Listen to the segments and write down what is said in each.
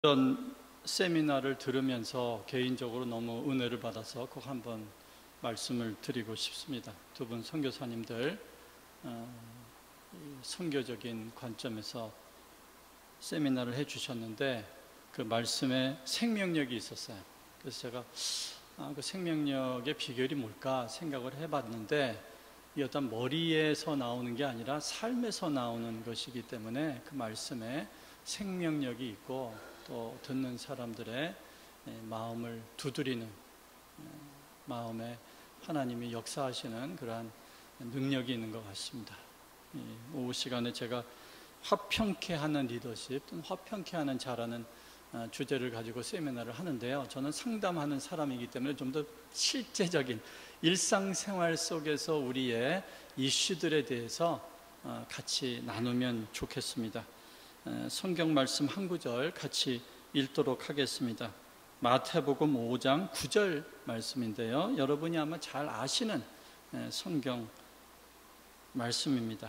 이런 세미나를 들으면서 개인적으로 너무 은혜를 받아서 꼭 한번 말씀을 드리고 싶습니다. 두 분 선교사님들 선교적인 관점에서 세미나를 해주셨는데 그 말씀에 생명력이 있었어요. 그래서 제가 그 생명력의 비결이 뭘까 생각을 해봤는데 이 어떤 머리에서 나오는 게 아니라 삶에서 나오는 것이기 때문에 그 말씀에 생명력이 있고 또 듣는 사람들의 마음을 두드리는 마음에 하나님이 역사하시는 그러한 능력이 있는 것 같습니다. 오후 시간에 제가 화평케 하는 리더십 또는 화평케 하는 자라는 주제를 가지고 세미나를 하는데요. 저는 상담하는 사람이기 때문에 좀 더 실제적인 일상생활 속에서 우리의 이슈들에 대해서 같이 나누면 좋겠습니다. 성경 말씀 한 구절 같이 읽도록 하겠습니다. 마태복음 5장 9절 말씀인데요. 여러분이 아마 잘 아시는 성경 말씀입니다.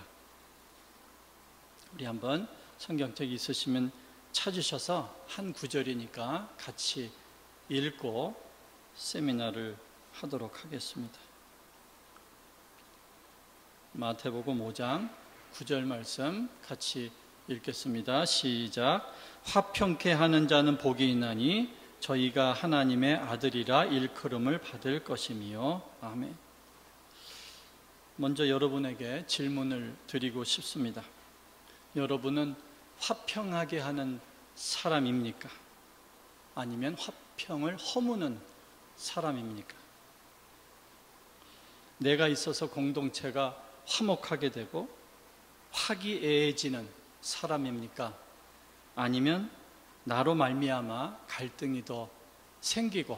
우리 한번 성경책 있으시면 찾으셔서 한 구절이니까 같이 읽고 세미나를 하도록 하겠습니다. 마태복음 5장 9절 말씀 같이 읽겠습니다. 시작. 화평케 하는 자는 복이 있나니 저희가 하나님의 아들이라 일컬음을 받을 것이며. 아멘. 먼저 여러분에게 질문을 드리고 싶습니다. 여러분은 화평하게 하는 사람입니까? 아니면 화평을 허무는 사람입니까? 내가 있어서 공동체가 화목하게 되고 화기애애해지는 사람입니까? 아니면 나로 말미암아 갈등이 더 생기고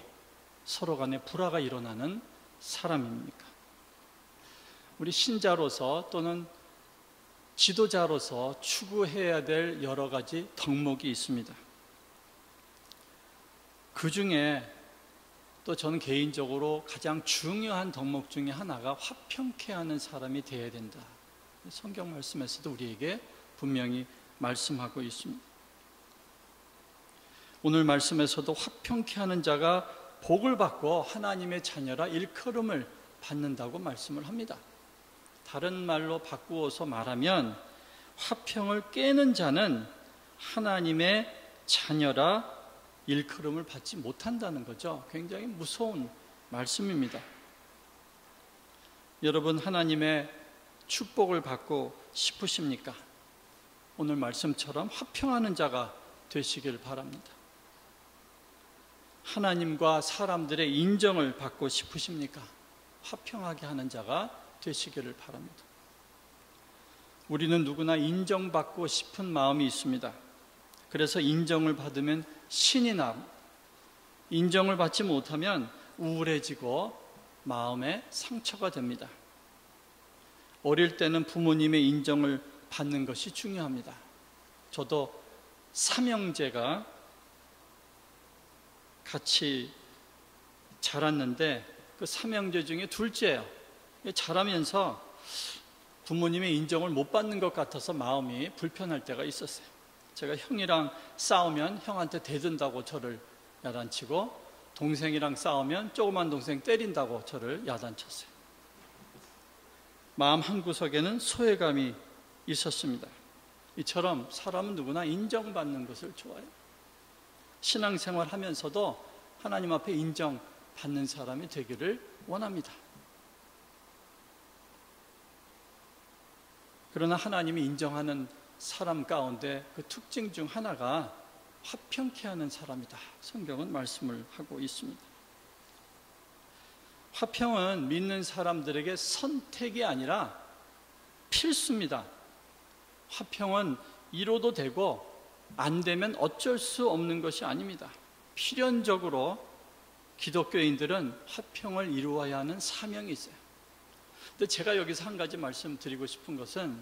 서로 간에 불화가 일어나는 사람입니까? 우리 신자로서 또는 지도자로서 추구해야 될 여러 가지 덕목이 있습니다. 그 중에 또 저는 개인적으로 가장 중요한 덕목 중에 하나가 화평케 하는 사람이 되어야 된다. 성경 말씀에서도 우리에게 분명히 말씀하고 있습니다. 오늘 말씀에서도 화평케 하는 자가 복을 받고 하나님의 자녀라 일컬음을 받는다고 말씀을 합니다. 다른 말로 바꾸어서 말하면 화평을 깨는 자는 하나님의 자녀라 일컬음을 받지 못한다는 거죠. 굉장히 무서운 말씀입니다. 여러분, 하나님의 축복을 받고 싶으십니까? 오늘 말씀처럼 화평하는 자가 되시길 바랍니다. 하나님과 사람들의 인정을 받고 싶으십니까? 화평하게 하는 자가 되시기를 바랍니다. 우리는 누구나 인정받고 싶은 마음이 있습니다. 그래서 인정을 받으면 신이 나고 인정을 받지 못하면 우울해지고 마음에 상처가 됩니다. 어릴 때는 부모님의 인정을 받는 것이 중요합니다. 저도 삼형제가 같이 자랐는데 그 삼형제 중에 둘째예요. 자라면서 부모님의 인정을 못 받는 것 같아서 마음이 불편할 때가 있었어요. 제가 형이랑 싸우면 형한테 대든다고 저를 야단치고 동생이랑 싸우면 조그만 동생 때린다고 저를 야단쳤어요. 마음 한구석에는 소외감이 있었습니다. 이처럼 사람은 누구나 인정받는 것을 좋아해요. 신앙생활 하면서도 하나님 앞에 인정받는 사람이 되기를 원합니다. 그러나 하나님이 인정하는 사람 가운데 그 특징 중 하나가 화평케 하는 사람이다. 성경은 말씀을 하고 있습니다. 화평은 믿는 사람들에게 선택이 아니라 필수입니다. 화평은 이뤄도 되고 안 되면 어쩔 수 없는 것이 아닙니다. 필연적으로 기독교인들은 화평을 이루어야 하는 사명이 있어요. 근데 제가 여기서 한 가지 말씀드리고 싶은 것은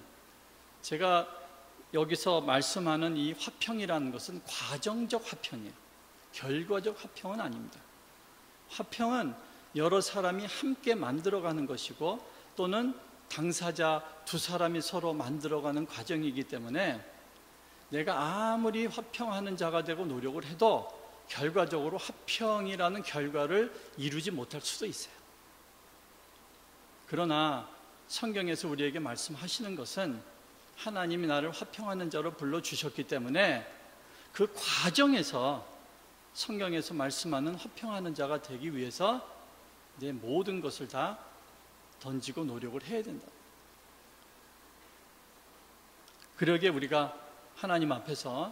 제가 여기서 말씀하는 이 화평이라는 것은 과정적 화평이에요. 결과적 화평은 아닙니다. 화평은 여러 사람이 함께 만들어가는 것이고 또는 당사자 두 사람이 서로 만들어가는 과정이기 때문에 내가 아무리 화평하는 자가 되고 노력을 해도 결과적으로 화평이라는 결과를 이루지 못할 수도 있어요. 그러나 성경에서 우리에게 말씀하시는 것은 하나님이 나를 화평하는 자로 불러주셨기 때문에 그 과정에서 성경에서 말씀하는 화평하는 자가 되기 위해서 내 모든 것을 다 던지고 노력을 해야 된다. 그러기에 우리가 하나님 앞에서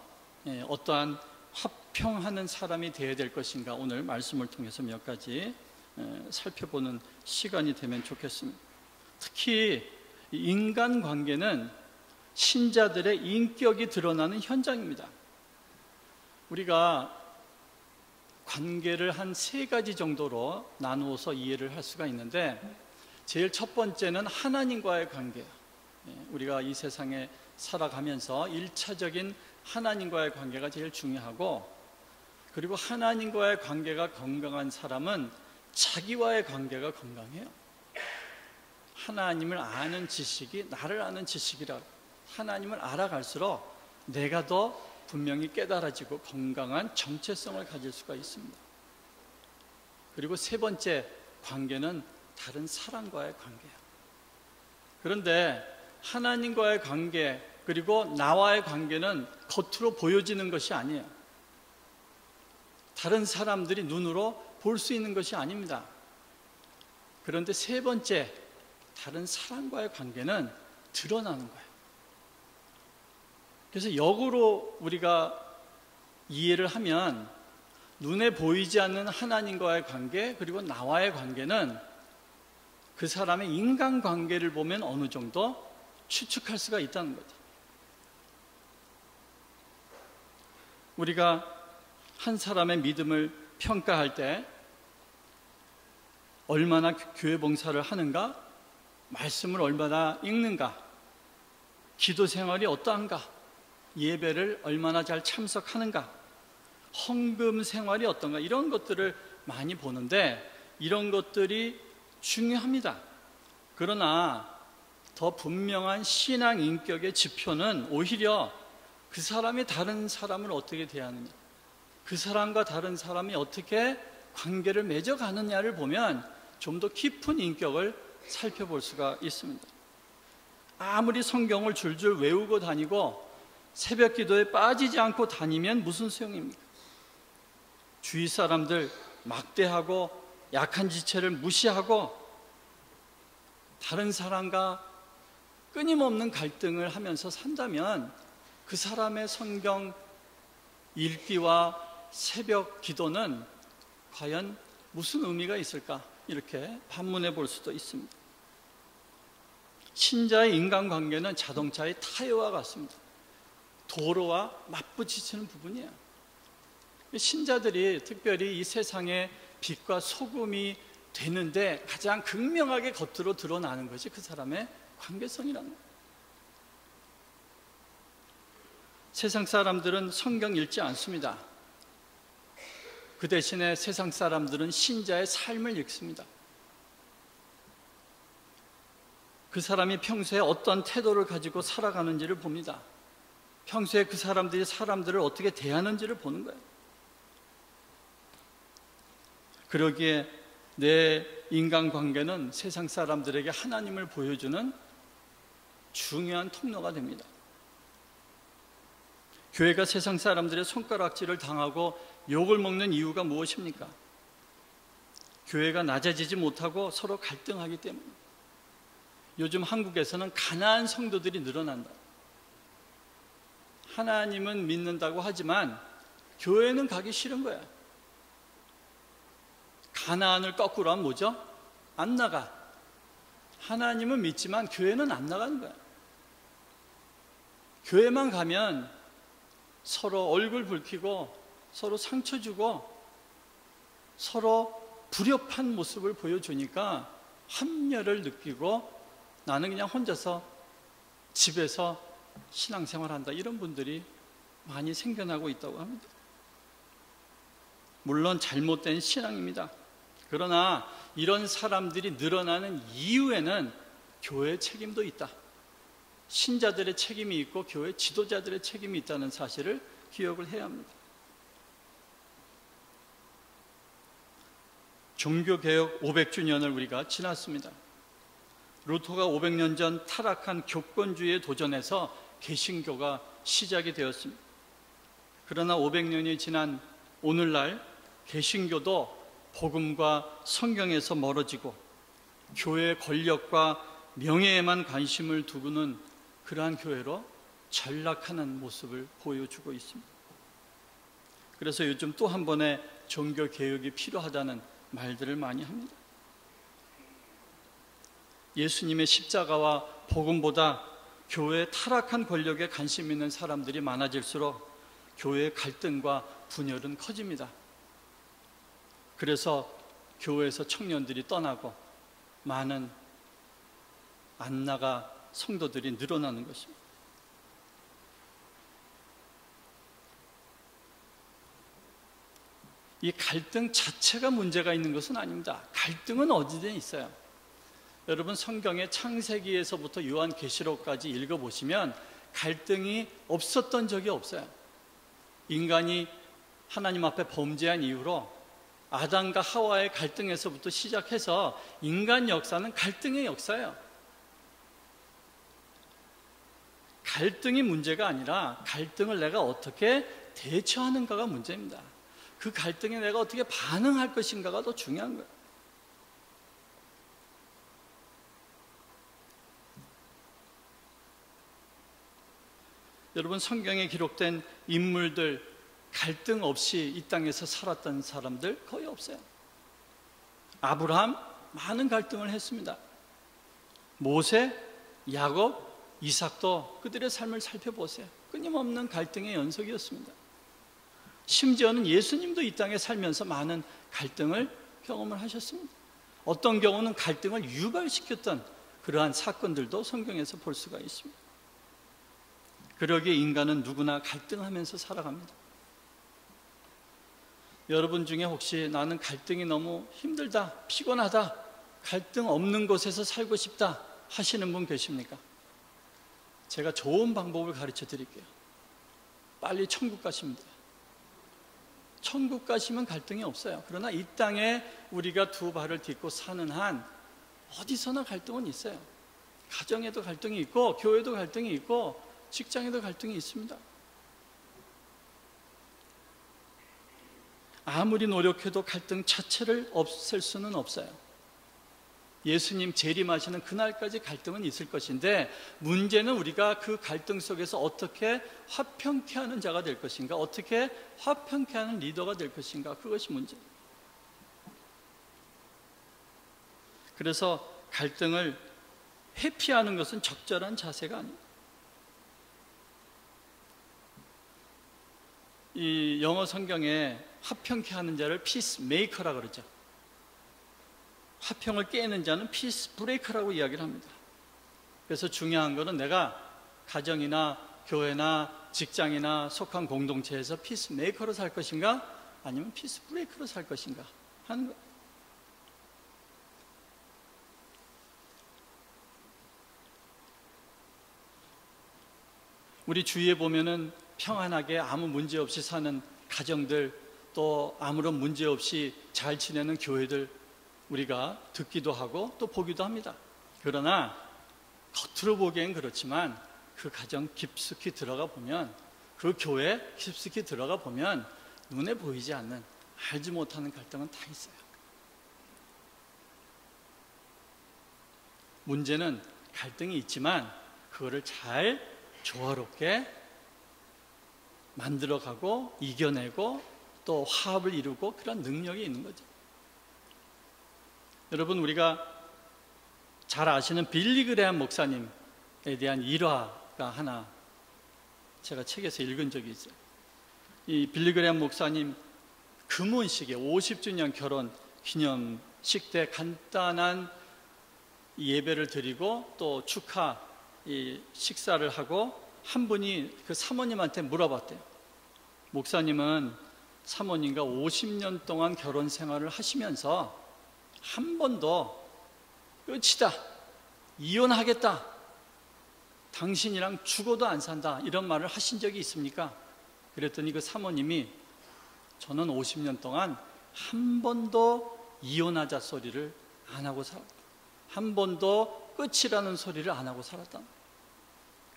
어떠한 화평하는 사람이 되어야 될 것인가, 오늘 말씀을 통해서 몇 가지 살펴보는 시간이 되면 좋겠습니다. 특히 인간관계는 신자들의 인격이 드러나는 현장입니다. 우리가 관계를 한 3가지 정도로 나누어서 이해를 할 수가 있는데, 제일 첫 번째는 하나님과의 관계예요. 우리가 이 세상에 살아가면서 1차적인 하나님과의 관계가 제일 중요하고, 그리고 하나님과의 관계가 건강한 사람은 자기와의 관계가 건강해요. 하나님을 아는 지식이 나를 아는 지식이라, 하나님을 알아갈수록 내가 더 분명히 깨달아지고 건강한 정체성을 가질 수가 있습니다. 그리고 3번째 관계는 다른 사람과의 관계예요. 그런데 하나님과의 관계, 그리고 나와의 관계는 겉으로 보여지는 것이 아니에요. 다른 사람들이 눈으로 볼 수 있는 것이 아닙니다. 그런데 3번째, 다른 사람과의 관계는 드러나는 거예요. 그래서 역으로 우리가 이해를 하면 눈에 보이지 않는 하나님과의 관계, 그리고 나와의 관계는 그 사람의 인간관계를 보면 어느 정도 추측할 수가 있다는 거죠. 우리가 한 사람의 믿음을 평가할 때 얼마나 교회 봉사를 하는가, 말씀을 얼마나 읽는가, 기도 생활이 어떠한가, 예배를 얼마나 잘 참석하는가, 헌금 생활이 어떤가, 이런 것들을 많이 보는데 이런 것들이 중요합니다. 그러나 더 분명한 신앙 인격의 지표는 오히려 그 사람이 다른 사람을 어떻게 대하느냐, 그 사람과 다른 사람이 어떻게 관계를 맺어가느냐를 보면 좀 더 깊은 인격을 살펴볼 수가 있습니다. 아무리 성경을 줄줄 외우고 다니고 새벽 기도에 빠지지 않고 다니면 무슨 소용입니까? 주위 사람들 막대하고 약한 지체를 무시하고 다른 사람과 끊임없는 갈등을 하면서 산다면 그 사람의 성경 읽기와 새벽 기도는 과연 무슨 의미가 있을까? 이렇게 반문해 볼 수도 있습니다. 신자의 인간관계는 자동차의 타이어와 같습니다. 도로와 맞부딪히는 부분이에요. 신자들이 특별히 이 세상의 빛과 소금이 되는데 가장 극명하게 겉으로 드러나는 것이 그 사람의 관계성이라는 거예요. 세상 사람들은 성경 읽지 않습니다. 그 대신에 세상 사람들은 신자의 삶을 읽습니다. 그 사람이 평소에 어떤 태도를 가지고 살아가는지를 봅니다. 평소에 그 사람들이 사람들을 어떻게 대하는지를 보는 거예요. 그러기에 내 인간관계는 세상 사람들에게 하나님을 보여주는 중요한 통로가 됩니다. 교회가 세상 사람들의 손가락질을 당하고 욕을 먹는 이유가 무엇입니까? 교회가 낮아지지 못하고 서로 갈등하기 때문입니다. 요즘 한국에서는 가난한 성도들이 늘어난다. 하나님은 믿는다고 하지만 교회는 가기 싫은 거야. 가나안을 거꾸로 하면 뭐죠? 안 나가. 하나님은 믿지만 교회는 안 나가는 거야. 교회만 가면 서로 얼굴 붉히고 서로 상처 주고 서로 불협한 모습을 보여주니까 합렬을 느끼고 나는 그냥 혼자서 집에서 신앙생활한다, 이런 분들이 많이 생겨나고 있다고 합니다. 물론 잘못된 신앙입니다. 그러나 이런 사람들이 늘어나는 이유에는 교회의 책임도 있다. 신자들의 책임이 있고 교회 지도자들의 책임이 있다는 사실을 기억을 해야 합니다. 종교개혁 500주년을 우리가 지났습니다. 루터가 500년 전 타락한 교권주의에 도전해서 개신교가 시작이 되었습니다. 그러나 500년이 지난 오늘날 개신교도 복음과 성경에서 멀어지고 교회의 권력과 명예에만 관심을 두고는 그러한 교회로 전락하는 모습을 보여주고 있습니다. 그래서 요즘 또 한 번의 종교개혁이 필요하다는 말들을 많이 합니다. 예수님의 십자가와 복음보다 교회의 타락한 권력에 관심 있는 사람들이 많아질수록 교회의 갈등과 분열은 커집니다. 그래서 교회에서 청년들이 떠나고 많은 안 나가 성도들이 늘어나는 것입니다. 이 갈등 자체가 문제가 있는 것은 아닙니다. 갈등은 어디든 있어요. 여러분 성경의 창세기에서부터 요한계시록까지 읽어보시면 갈등이 없었던 적이 없어요. 인간이 하나님 앞에 범죄한 이후로 아담과 하와의 갈등에서부터 시작해서 인간 역사는 갈등의 역사예요. 갈등이 문제가 아니라 갈등을 내가 어떻게 대처하는가가 문제입니다. 그 갈등에 내가 어떻게 반응할 것인가가 더 중요한 거예요. 여러분 성경에 기록된 인물들 갈등 없이 이 땅에서 살았던 사람들 거의 없어요. 아브라함 많은 갈등을 했습니다. 모세, 야곱, 이삭도 그들의 삶을 살펴보세요. 끊임없는 갈등의 연속이었습니다. 심지어는 예수님도 이 땅에 살면서 많은 갈등을 경험을 하셨습니다. 어떤 경우는 갈등을 유발시켰던 그러한 사건들도 성경에서 볼 수가 있습니다. 그러기에 인간은 누구나 갈등하면서 살아갑니다. 여러분 중에 혹시 나는 갈등이 너무 힘들다, 피곤하다, 갈등 없는 곳에서 살고 싶다 하시는 분 계십니까? 제가 좋은 방법을 가르쳐 드릴게요. 빨리 천국 가시면 돼요. 천국 가시면 갈등이 없어요. 그러나 이 땅에 우리가 두 발을 딛고 사는 한 어디서나 갈등은 있어요. 가정에도 갈등이 있고 교회도 갈등이 있고 직장에도 갈등이 있습니다. 아무리 노력해도 갈등 자체를 없앨 수는 없어요. 예수님 재림하시는 그날까지 갈등은 있을 것인데 문제는 우리가 그 갈등 속에서 어떻게 화평케 하는 자가 될 것인가, 어떻게 화평케 하는 리더가 될 것인가, 그것이 문제예요. 그래서 갈등을 회피하는 것은 적절한 자세가 아닙니다. 이 영어 성경에 화평케 하는 자를 피스메이커라고 그러죠. 화평을 깨는 자는 피스 브레이커라고 이야기를 합니다. 그래서 중요한 것은 내가 가정이나 교회나 직장이나 속한 공동체에서 피스메이커로 살 것인가 아니면 피스 브레이커로 살 것인가 하는 것. 우리 주위에 보면은 평안하게 아무 문제 없이 사는 가정들, 또 아무런 문제 없이 잘 지내는 교회들 우리가 듣기도 하고 또 보기도 합니다. 그러나 겉으로 보기엔 그렇지만 그 가정 깊숙이 들어가 보면, 그 교회 깊숙이 들어가 보면 눈에 보이지 않는, 알지 못하는 갈등은 다 있어요. 문제는 갈등이 있지만 그거를 잘 조화롭게 만들어가고 이겨내고 또 화합을 이루고 그런 능력이 있는 거죠. 여러분 우리가 잘 아시는 빌리 그레함 목사님에 대한 일화가 하나 제가 책에서 읽은 적이 있어요. 이 빌리 그레함 목사님 금혼식에 50주년 결혼 기념식 때 간단한 예배를 드리고 또 축하 식사를 하고 한 분이 그 사모님한테 물어봤대요. 목사님은 사모님과 50년 동안 결혼 생활을 하시면서 한 번도 끝이다, 이혼하겠다 당신이랑 죽어도 안 산다, 이런 말을 하신 적이 있습니까? 그랬더니 그 사모님이 저는 50년 동안 한 번도 이혼하자 소리를 안 하고 살았다. 한 번도 끝이라는 소리를 안 하고 살았다.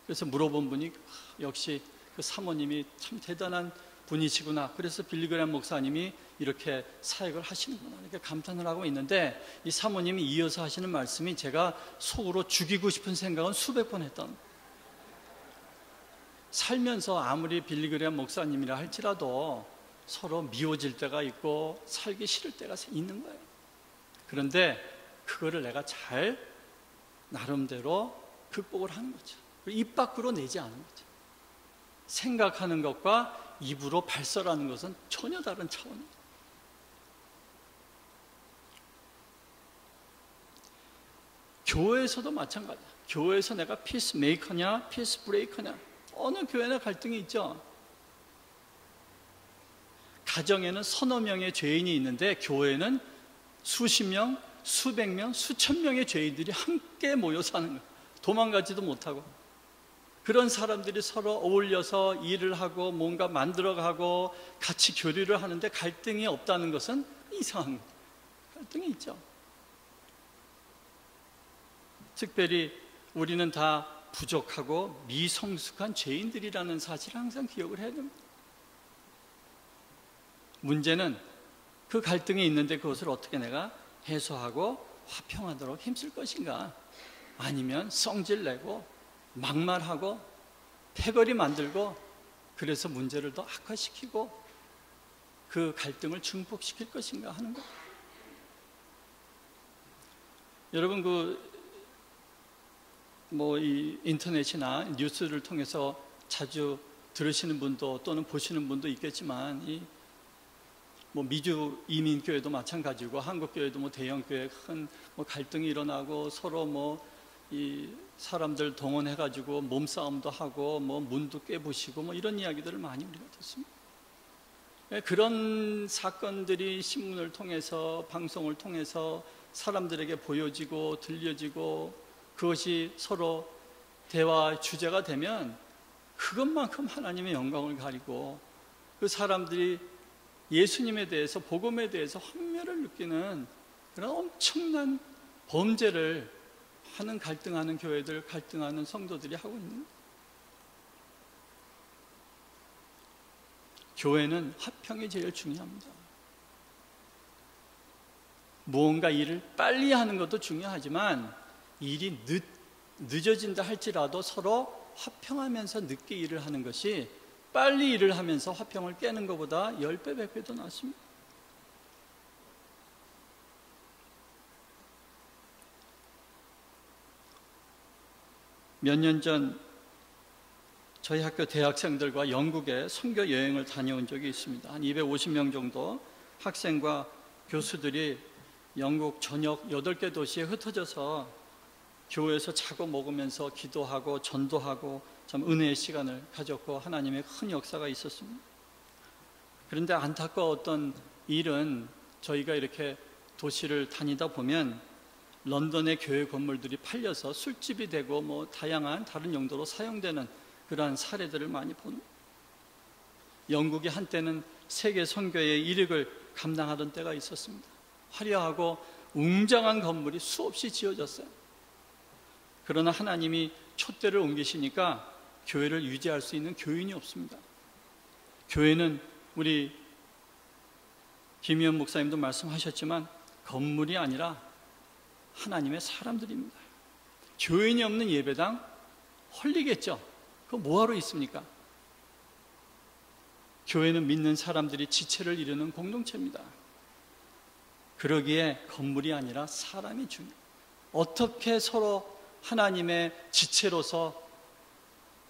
그래서 물어본 분이 역시 그 사모님이 참 대단한 분이시구나. 그래서 빌리그레암 목사님이 이렇게 사역을 하시는구나, 이렇게 감탄을 하고 있는데, 이 사모님이 이어서 하시는 말씀이 제가 속으로 죽이고 싶은 생각은 수백 번 했던, 살면서 아무리 빌리그레암 목사님이라 할지라도 서로 미워질 때가 있고 살기 싫을 때가 있는 거예요. 그런데 그거를 내가 잘 나름대로 극복을 하는 거죠. 입 밖으로 내지 않은 거죠. 생각하는 것과 입으로 발설하는 것은 전혀 다른 차원이에요. 교회에서도 마찬가지야. 교회에서 내가 피스 메이커냐 피스 브레이커냐, 어느 교회나 갈등이 있죠. 가정에는 서너 명의 죄인이 있는데 교회는 수십 명, 수백 명, 수천 명의 죄인들이 함께 모여 사는 거예요. 도망가지도 못하고. 그런 사람들이 서로 어울려서 일을 하고 뭔가 만들어가고 같이 교류를 하는데 갈등이 없다는 것은 이상한 거예요. 갈등이 있죠. 특별히 우리는 다 부족하고 미성숙한 죄인들이라는 사실을 항상 기억을 해야 됩니다. 문제는 그 갈등이 있는데 그것을 어떻게 내가 해소하고 화평하도록 힘쓸 것인가, 아니면 성질내고 막말하고 패거리 만들고 그래서 문제를 더 악화시키고 그 갈등을 증폭시킬 것인가 하는 것. 여러분 이 인터넷이나 뉴스를 통해서 자주 들으시는 분도 또는 보시는 분도 있겠지만, 미주 이민교회도 마찬가지고 한국교회도 대형교회 큰 갈등이 일어나고 서로 이 사람들 동원해가지고 몸싸움도 하고 문도 깨부시고 이런 이야기들을 많이 우리가 듣습니다. 그런 사건들이 신문을 통해서 방송을 통해서 사람들에게 보여지고 들려지고 그것이 서로 대화 주제가 되면 그것만큼 하나님의 영광을 가리고 그 사람들이 예수님에 대해서, 복음에 대해서 환멸을 느끼는 그런 엄청난 범죄를 하는, 갈등하는 교회들, 갈등하는 성도들이 하고 있는 거예요. 교회는 화평이 제일 중요합니다. 무언가 일을 빨리 하는 것도 중요하지만 일이 늦어진다 할지라도 서로 화평하면서 늦게 일을 하는 것이 빨리 일을 하면서 화평을 깨는 것보다 10배, 100배 더 낫습니다. 몇 년 전 저희 학교 대학생들과 영국에 선교 여행을 다녀온 적이 있습니다. 한 250명 정도 학생과 교수들이 영국 전역 8개 도시에 흩어져서 교회에서 자고 먹으면서 기도하고 전도하고 참 은혜의 시간을 가졌고 하나님의 큰 역사가 있었습니다. 그런데 안타까웠던 일은 저희가 이렇게 도시를 다니다 보면 런던의 교회 건물들이 팔려서 술집이 되고 다양한 다른 용도로 사용되는 그러한 사례들을 많이 본. 영국이 한때는 세계 선교의 이력을 감당하던 때가 있었습니다. 화려하고 웅장한 건물이 수없이 지어졌어요. 그러나 하나님이 촛대를 옮기시니까 교회를 유지할 수 있는 교인이 없습니다. 교회는 우리 김희연 목사님도 말씀하셨지만 건물이 아니라 하나님의 사람들입니다. 교인이 없는 예배당 헐리겠죠. 그거 뭐하러 있습니까? 교회는 믿는 사람들이 지체를 이루는 공동체입니다. 그러기에 건물이 아니라 사람이 중요해요. 어떻게 서로 하나님의 지체로서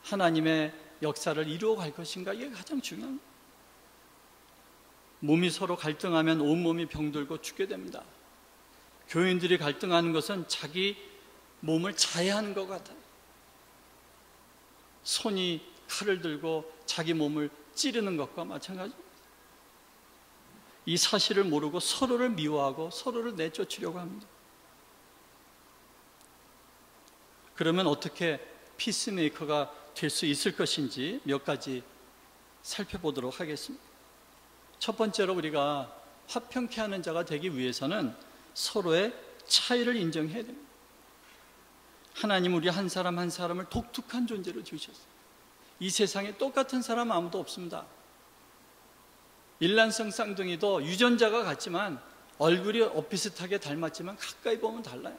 하나님의 역사를 이루어갈 것인가, 이게 가장 중요합니다. 몸이 서로 갈등하면 온몸이 병들고 죽게 됩니다. 교인들이 갈등하는 것은 자기 몸을 자해하는 것 같아요. 손이 칼을 들고 자기 몸을 찌르는 것과 마찬가지입니다. 이 사실을 모르고 서로를 미워하고 서로를 내쫓으려고 합니다. 그러면 어떻게 피스메이커가 될 수 있을 것인지 몇 가지 살펴보도록 하겠습니다. 첫 번째로 우리가 화평케 하는 자가 되기 위해서는 서로의 차이를 인정해야 됩니다. 하나님 우리 한 사람 한 사람을 독특한 존재로 지으셨어요. 이 세상에 똑같은 사람 아무도 없습니다. 일란성 쌍둥이도 유전자가 같지만 얼굴이 엇비슷하게 닮았지만 가까이 보면 달라요.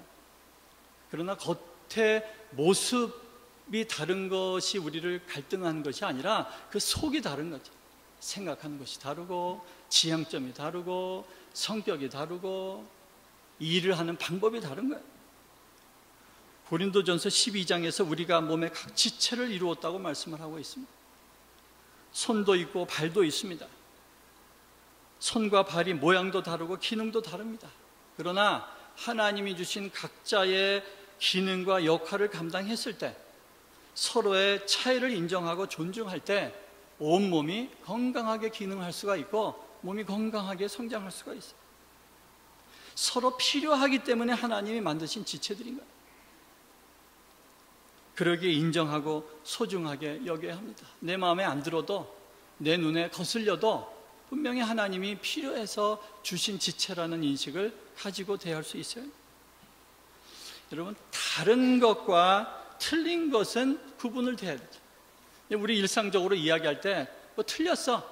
그러나 겉의 모습이 다른 것이 우리를 갈등하는 것이 아니라 그 속이 다른 거죠. 생각하는 것이 다르고 지향점이 다르고 성격이 다르고 일을 하는 방법이 다른 거예요. 고린도전서 12장에서 우리가 몸의 각 지체를 이루었다고 말씀을 하고 있습니다. 손도 있고 발도 있습니다. 손과 발이 모양도 다르고 기능도 다릅니다. 그러나 하나님이 주신 각자의 기능과 역할을 감당했을 때 서로의 차이를 인정하고 존중할 때 온몸이 건강하게 기능할 수가 있고 몸이 건강하게 성장할 수가 있어요. 서로 필요하기 때문에 하나님이 만드신 지체들인 거예요. 그러기에 인정하고 소중하게 여겨야 합니다. 내 마음에 안 들어도 내 눈에 거슬려도 분명히 하나님이 필요해서 주신 지체라는 인식을 가지고 대할 수 있어요. 여러분, 다른 것과 틀린 것은 구분을 돼야 되죠. 우리 일상적으로 이야기할 때 뭐 틀렸어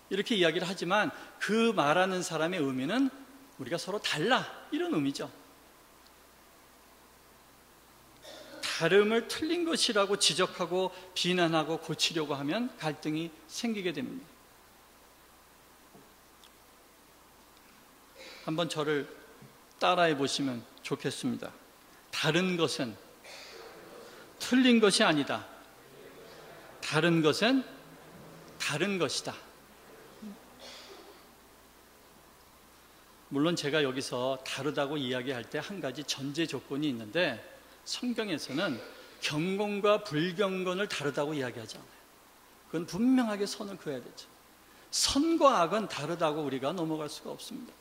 이렇게 이야기를 하지만 그 말하는 사람의 의미는 우리가 서로 달라 이런 의미죠. 다름을 틀린 것이라고 지적하고 비난하고 고치려고 하면 갈등이 생기게 됩니다. 한번 저를 따라해 보시면 좋겠습니다. 다른 것은 틀린 것이 아니다. 다른 것은 다른 것이다. 물론 제가 여기서 다르다고 이야기할 때 한 가지 전제 조건이 있는데 성경에서는 경건과 불경건을 다르다고 이야기하지 않아요. 그건 분명하게 선을 그어야 되죠. 선과 악은 다르다고 우리가 넘어갈 수가 없습니다.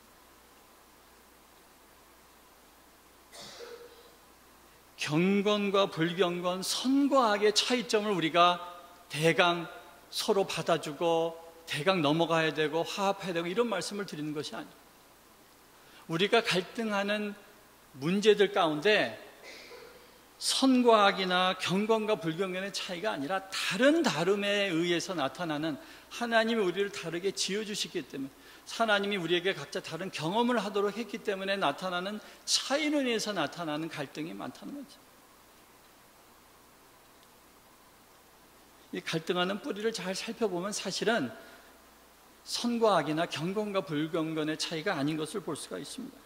경건과 불경건, 선과 악의 차이점을 우리가 대강 서로 받아주고 대강 넘어가야 되고 화합해야 되고 이런 말씀을 드리는 것이 아니에요. 우리가 갈등하는 문제들 가운데 선과 악이나 경건과 불경건의 차이가 아니라 다른 다름에 의해서 나타나는 하나님이 우리를 다르게 지어주시기 때문에 하나님이 우리에게 각자 다른 경험을 하도록 했기 때문에 나타나는 차이로 인해서 나타나는 갈등이 많다는 거죠. 이 갈등하는 뿌리를 잘 살펴보면 사실은 선과 악이나 경건과 불경건의 차이가 아닌 것을 볼 수가 있습니다.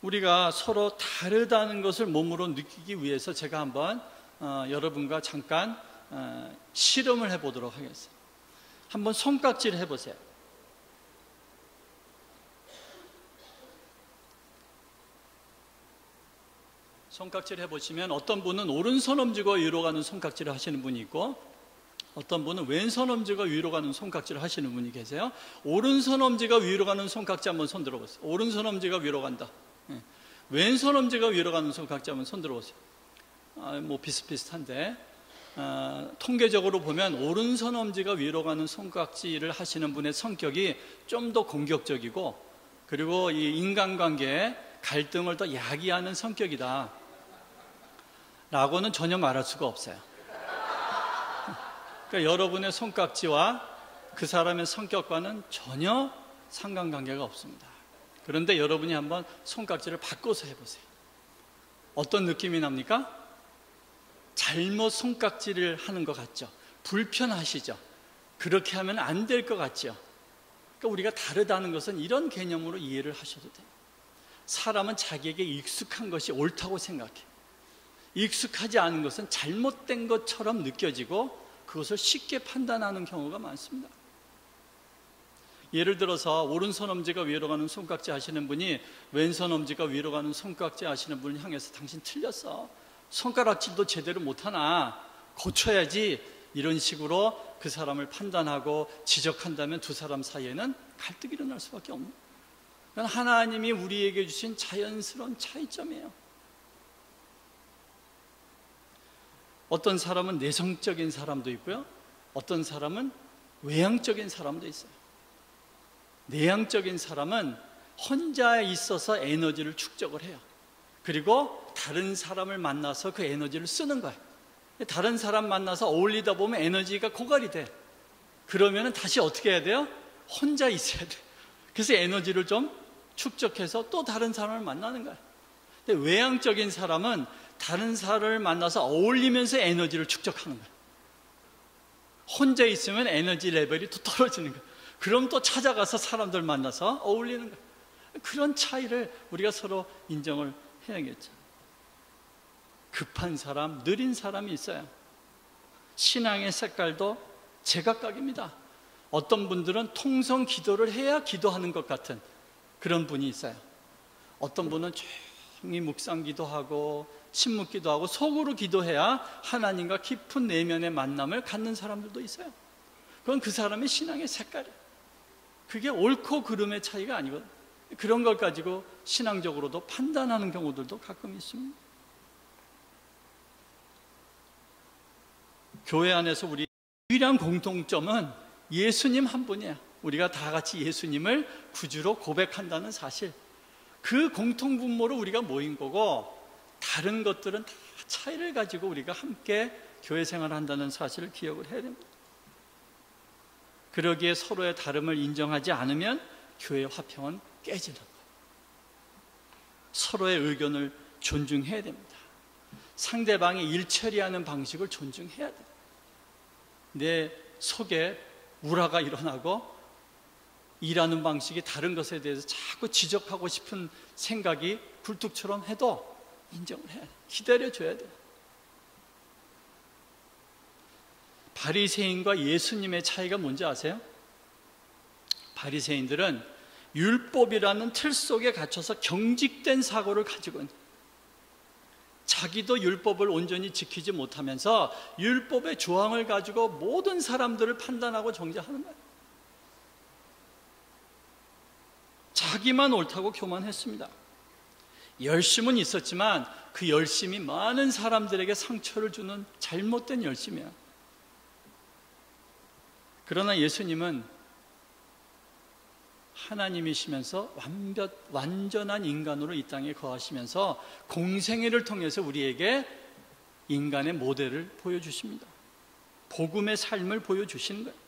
우리가 서로 다르다는 것을 몸으로 느끼기 위해서 제가 한번 여러분과 잠깐 실험을 해보도록 하겠습니다. 한번 손깍지를 해보세요. 손깍지를 해보시면 어떤 분은 오른손 엄지가 위로 가는 손깍지를 하시는 분이 있고 어떤 분은 왼손 엄지가 위로 가는 손깍지를 하시는 분이 계세요. 오른손 엄지가 위로 가는 손깍지 한번 손 들어보세요. 오른손 엄지가 위로 간다. 왼손 엄지가 위로 가는 손깍지 한번 손 들어보세요. 뭐 비슷비슷한데 통계적으로 보면 오른손 엄지가 위로 가는 손깍지를 하시는 분의 성격이 좀 더 공격적이고 그리고 이 인간관계에 갈등을 더 야기하는 성격이다 라고는 전혀 말할 수가 없어요. 그러니까 여러분의 손깍지와 그 사람의 성격과는 전혀 상관관계가 없습니다. 그런데 여러분이 한번 손깍지를 바꿔서 해보세요. 어떤 느낌이 납니까? 잘못 손깍지를 하는 것 같죠? 불편하시죠? 그렇게 하면 안 될 것 같죠? 그러니까 우리가 다르다는 것은 이런 개념으로 이해를 하셔도 돼요. 사람은 자기에게 익숙한 것이 옳다고 생각해요. 익숙하지 않은 것은 잘못된 것처럼 느껴지고 그것을 쉽게 판단하는 경우가 많습니다. 예를 들어서 오른손 엄지가 위로 가는 손깍지 하시는 분이 왼손 엄지가 위로 가는 손깍지 하시는 분을 향해서 당신 틀렸어. 손가락질도 제대로 못하나 고쳐야지 이런 식으로 그 사람을 판단하고 지적한다면 두 사람 사이에는 갈등이 일어날 수밖에 없는 거예요. 그건 하나님이 우리에게 주신 자연스러운 차이점이에요. 어떤 사람은 내성적인 사람도 있고요, 어떤 사람은 외향적인 사람도 있어요. 내향적인 사람은 혼자 있어서 에너지를 축적을 해요. 그리고 다른 사람을 만나서 그 에너지를 쓰는 거예요. 다른 사람 만나서 어울리다 보면 에너지가 고갈이 돼. 그러면 다시 어떻게 해야 돼요? 혼자 있어야 돼. 그래서 에너지를 좀 축적해서 또 다른 사람을 만나는 거예요. 근데 외향적인 사람은 다른 사람을 만나서 어울리면서 에너지를 축적하는 거예요. 혼자 있으면 에너지 레벨이 또 떨어지는 거예요. 그럼 또 찾아가서 사람들 만나서 어울리는 거예요. 그런 차이를 우리가 서로 인정을 해야겠죠. 급한 사람, 느린 사람이 있어요. 신앙의 색깔도 제각각입니다. 어떤 분들은 통성 기도를 해야 기도하는 것 같은 그런 분이 있어요. 어떤 분은 조용히 묵상 기도하고 침묵 기도하고 속으로 기도해야 하나님과 깊은 내면의 만남을 갖는 사람들도 있어요. 그건 그 사람의 신앙의 색깔이에요. 그게 옳고 그름의 차이가 아니거든요. 그런 걸 가지고 신앙적으로도 판단하는 경우들도 가끔 있습니다. 교회 안에서 우리 유일한 공통점은 예수님 한 분이에요. 우리가 다 같이 예수님을 구주로 고백한다는 사실, 그 공통분모로 우리가 모인 거고, 다른 것들은 다 차이를 가지고 우리가 함께 교회 생활을 한다는 사실을 기억을 해야 됩니다. 그러기에 서로의 다름을 인정하지 않으면 교회의 화평은 깨지는 거예요. 서로의 의견을 존중해야 됩니다. 상대방이 일 처리하는 방식을 존중해야 돼요. 내 속에 우라가 일어나고 일하는 방식이 다른 것에 대해서 자꾸 지적하고 싶은 생각이 굴뚝처럼 해도 인정을 해야 돼요. 기다려줘야 돼요. 바리새인과 예수님의 차이가 뭔지 아세요? 바리새인들은 율법이라는 틀 속에 갇혀서 경직된 사고를 가지고 있는, 자기도 율법을 온전히 지키지 못하면서 율법의 조항을 가지고 모든 사람들을 판단하고 정죄하는 거예요. 자기만 옳다고 교만했습니다. 열심은 있었지만 그 열심이 많은 사람들에게 상처를 주는 잘못된 열심이에요. 그러나 예수님은 하나님이시면서 완전한 인간으로 이 땅에 거하시면서 공생애를 통해서 우리에게 인간의 모델을 보여주십니다. 복음의 삶을 보여주시는 거예요.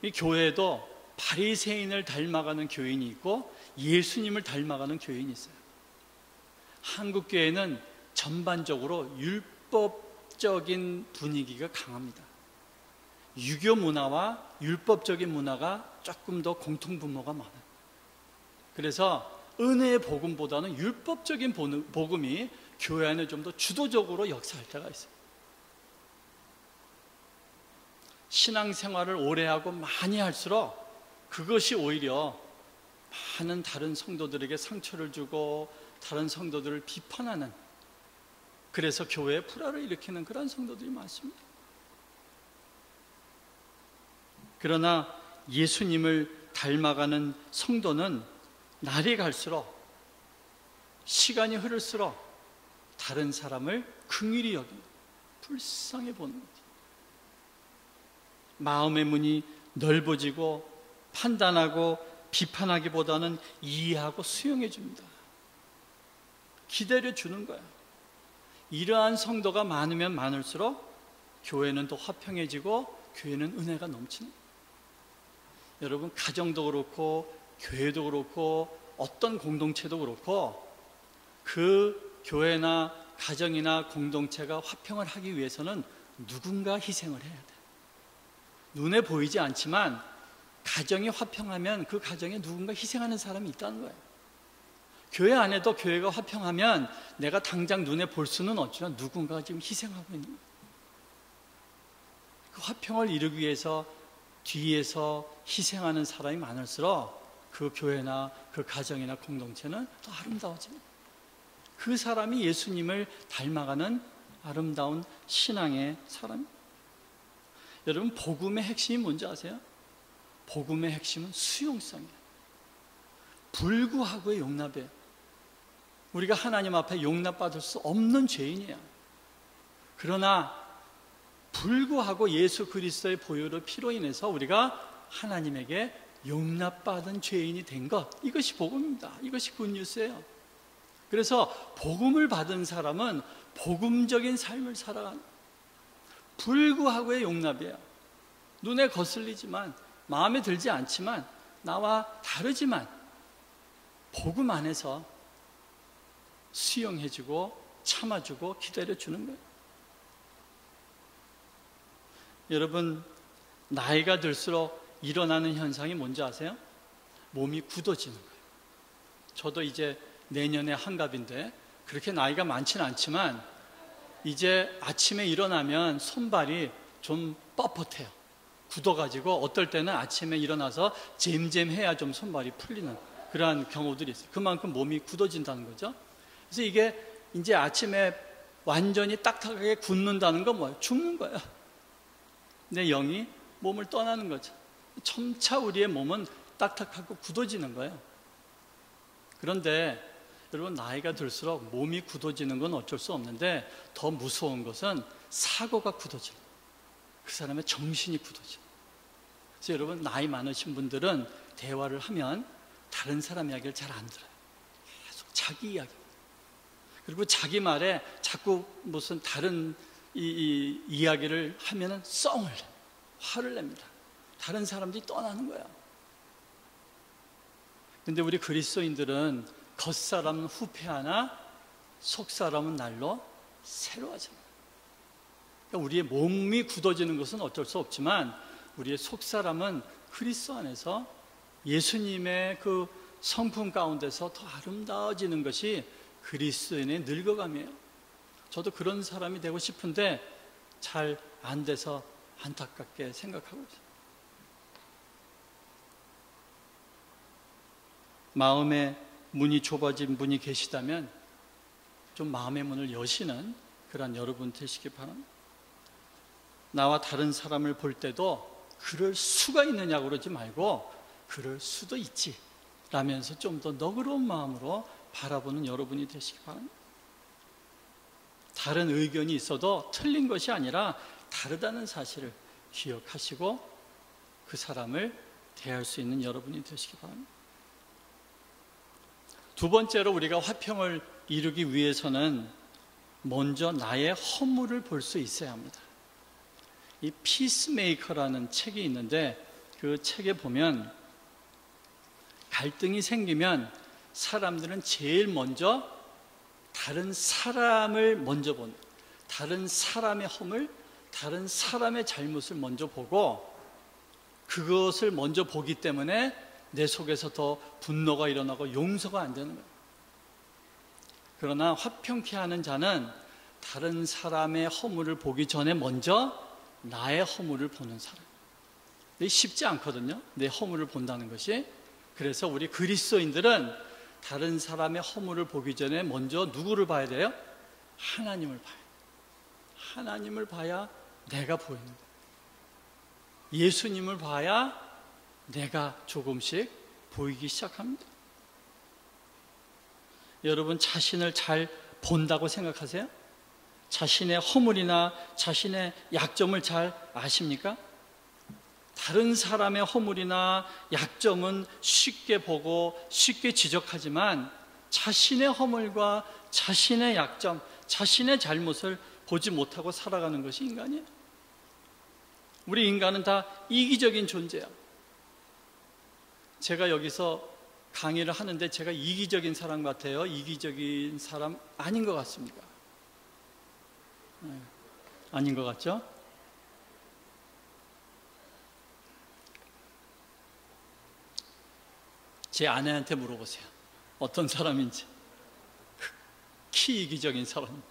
이 교회에도 바리새인을 닮아가는 교인이 있고 예수님을 닮아가는 교인이 있어요. 한국 교회는 전반적으로 율법적인 분위기가 강합니다. 유교 문화와 율법적인 문화가 조금 더 공통분모가 많아요. 그래서 은혜의 복음보다는 율법적인 복음이 교회 안에 좀 더 주도적으로 역사할 때가 있어요. 신앙생활을 오래 하고 많이 할수록 그것이 오히려 많은 다른 성도들에게 상처를 주고 다른 성도들을 비판하는, 그래서 교회에 불화를 일으키는 그런 성도들이 많습니다. 그러나 예수님을 닮아가는 성도는 날이 갈수록, 시간이 흐를수록 다른 사람을 긍휼히 여기고 불쌍히 보는 거죠. 마음의 문이 넓어지고 판단하고 비판하기보다는 이해하고 수용해 줍니다. 기다려 주는 거예요. 이러한 성도가 많으면 많을수록 교회는 더 화평해지고 교회는 은혜가 넘치는 거예요. 여러분, 가정도 그렇고 교회도 그렇고 어떤 공동체도 그렇고 그 교회나 가정이나 공동체가 화평을 하기 위해서는 누군가 희생을 해야 돼요. 눈에 보이지 않지만 가정이 화평하면 그 가정에 누군가 희생하는 사람이 있다는 거예요. 교회 안에도 교회가 화평하면 내가 당장 눈에 볼 수는 없지만 누군가가 지금 희생하고 있는 거예요. 그 화평을 이루기 위해서 뒤에서 희생하는 사람이 많을수록 그 교회나 그 가정이나 공동체는 더 아름다워집니다. 그 사람이 예수님을 닮아가는 아름다운 신앙의 사람입니다. 여러분, 복음의 핵심이 뭔지 아세요? 복음의 핵심은 수용성이에요. 불구하고의 용납이에요. 우리가 하나님 앞에 용납받을 수 없는 죄인이야. 그러나 불구하고 예수 그리스도의 보혈의 피로 인해서 우리가 하나님에게 용납받은 죄인이 된 것, 이것이 복음입니다. 이것이 굿뉴스예요. 그래서 복음을 받은 사람은 복음적인 삶을 살아가는, 불구하고의 용납이에요. 눈에 거슬리지만, 마음에 들지 않지만, 나와 다르지만 복음 안에서 수용해주고 참아주고 기다려주는 거예요. 여러분, 나이가 들수록 일어나는 현상이 뭔지 아세요? 몸이 굳어지는 거예요. 저도 이제 내년에 한갑인데 그렇게 나이가 많지는 않지만 이제 아침에 일어나면 손발이 좀 뻣뻣해요. 굳어가지고 어떨 때는 아침에 일어나서 잼잼해야 좀 손발이 풀리는 그러한 경우들이 있어요. 그만큼 몸이 굳어진다는 거죠. 그래서 이게 이제 아침에 완전히 딱딱하게 굳는다는 건 뭐예요? 죽는 거예요. 내 영이 몸을 떠나는 거죠. 점차 우리의 몸은 딱딱하고 굳어지는 거예요. 그런데 여러분, 나이가 들수록 몸이 굳어지는 건 어쩔 수 없는데 더 무서운 것은 사고가 굳어지는 거예요. 그 사람의 정신이 굳어져요. 그래서 여러분, 나이 많으신 분들은 대화를 하면 다른 사람 이야기를 잘 안 들어요. 계속 자기 이야기. 그리고 자기 말에 자꾸 무슨 다른 이야기를 하면은 썽을 내요. 화를 냅니다. 다른 사람들이 떠나는 거야. 근데 우리 그리스도인들은 겉사람은 후패하나 속사람은 날로 새로워집니다. 그러니까 우리의 몸이 굳어지는 것은 어쩔 수 없지만 우리의 속사람은 그리스도 안에서 예수님의 그 성품 가운데서 더 아름다워지는 것이 그리스도인의 늙어감이에요. 저도 그런 사람이 되고 싶은데 잘 안 돼서 안타깝게 생각하고 있어요. 마음의 문이 좁아진 분이 계시다면 좀 마음의 문을 여시는 그런 여러분 되시기 바랍니다. 나와 다른 사람을 볼 때도 그럴 수가 있느냐고 그러지 말고 그럴 수도 있지 라면서 좀 더 너그러운 마음으로 바라보는 여러분이 되시기 바랍니다. 다른 의견이 있어도 틀린 것이 아니라 다르다는 사실을 기억하시고 그 사람을 대할 수 있는 여러분이 되시기 바랍니다. 두 번째로 우리가 화평을 이루기 위해서는 먼저 나의 허물을 볼 수 있어야 합니다. 이 피스메이커라는 책이 있는데 그 책에 보면 갈등이 생기면 사람들은 제일 먼저 다른 사람을 먼저 본다. 다른 사람의 허물, 다른 사람의 잘못을 먼저 보고 그것을 먼저 보기 때문에 내 속에서 더 분노가 일어나고 용서가 안 되는 거예요. 그러나 화평케 하는 자는 다른 사람의 허물을 보기 전에 먼저 나의 허물을 보는 사람. 쉽지 않거든요. 내 허물을 본다는 것이. 그래서 우리 그리스도인들은 다른 사람의 허물을 보기 전에 먼저 누구를 봐야 돼요? 하나님을 봐야 돼요. 하나님을 봐야 내가 보이는 거예요. 예수님을 봐야 내가 조금씩 보이기 시작합니다. 여러분, 자신을 잘 본다고 생각하세요? 자신의 허물이나 자신의 약점을 잘 아십니까? 다른 사람의 허물이나 약점은 쉽게 보고 쉽게 지적하지만 자신의 허물과 자신의 약점, 자신의 잘못을 보지 못하고 살아가는 것이 인간이에요. 우리 인간은 다 이기적인 존재야. 제가 여기서 강의를 하는데 제가 이기적인 사람 같아요? 이기적인 사람 아닌 것 같습니까? 아닌 것 같죠? 제 아내한테 물어보세요. 어떤 사람인지. 극히 이기적인 사람입니다.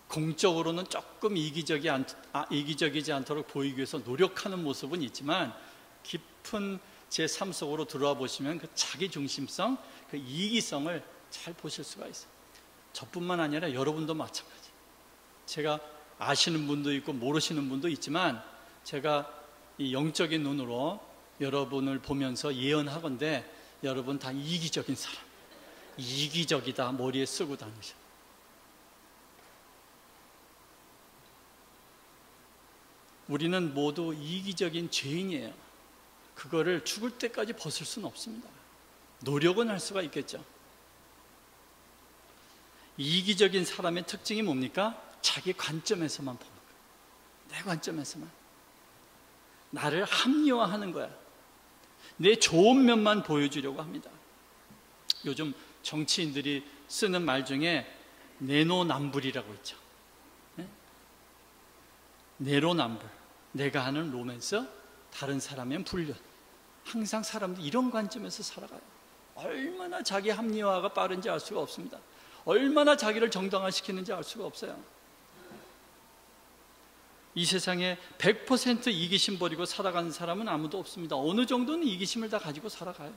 공적으로는 조금 이기적이지 않도록 보이기 위해서 노력하는 모습은 있지만 깊은 제 삶 속으로 들어와 보시면 그 자기중심성, 그 이기성을 잘 보실 수가 있어요. 저뿐만 아니라 여러분도 마찬가지. 제가 아시는 분도 있고 모르시는 분도 있지만 제가 이 영적인 눈으로 여러분을 보면서 예언하건대 여러분 다 이기적인 사람, 이기적이다 머리에 쓰고 다니셔. 우리는 모두 이기적인 죄인이에요. 그거를 죽을 때까지 벗을 수는 없습니다. 노력은 할 수가 있겠죠. 이기적인 사람의 특징이 뭡니까? 자기 관점에서만 보는 거예요. 내 관점에서만. 나를 합리화하는 거야. 내 좋은 면만 보여주려고 합니다. 요즘 정치인들이 쓰는 말 중에 내로남불이라고 있죠. 네? 내로남불. 내가 하는 로맨스, 다른 사람은 불륜. 항상 사람들이 이런 관점에서 살아가요. 얼마나 자기 합리화가 빠른지 알 수가 없습니다. 얼마나 자기를 정당화시키는지 알 수가 없어요. 이 세상에 100% 이기심 버리고 살아가는 사람은 아무도 없습니다. 어느 정도는 이기심을 다 가지고 살아가요.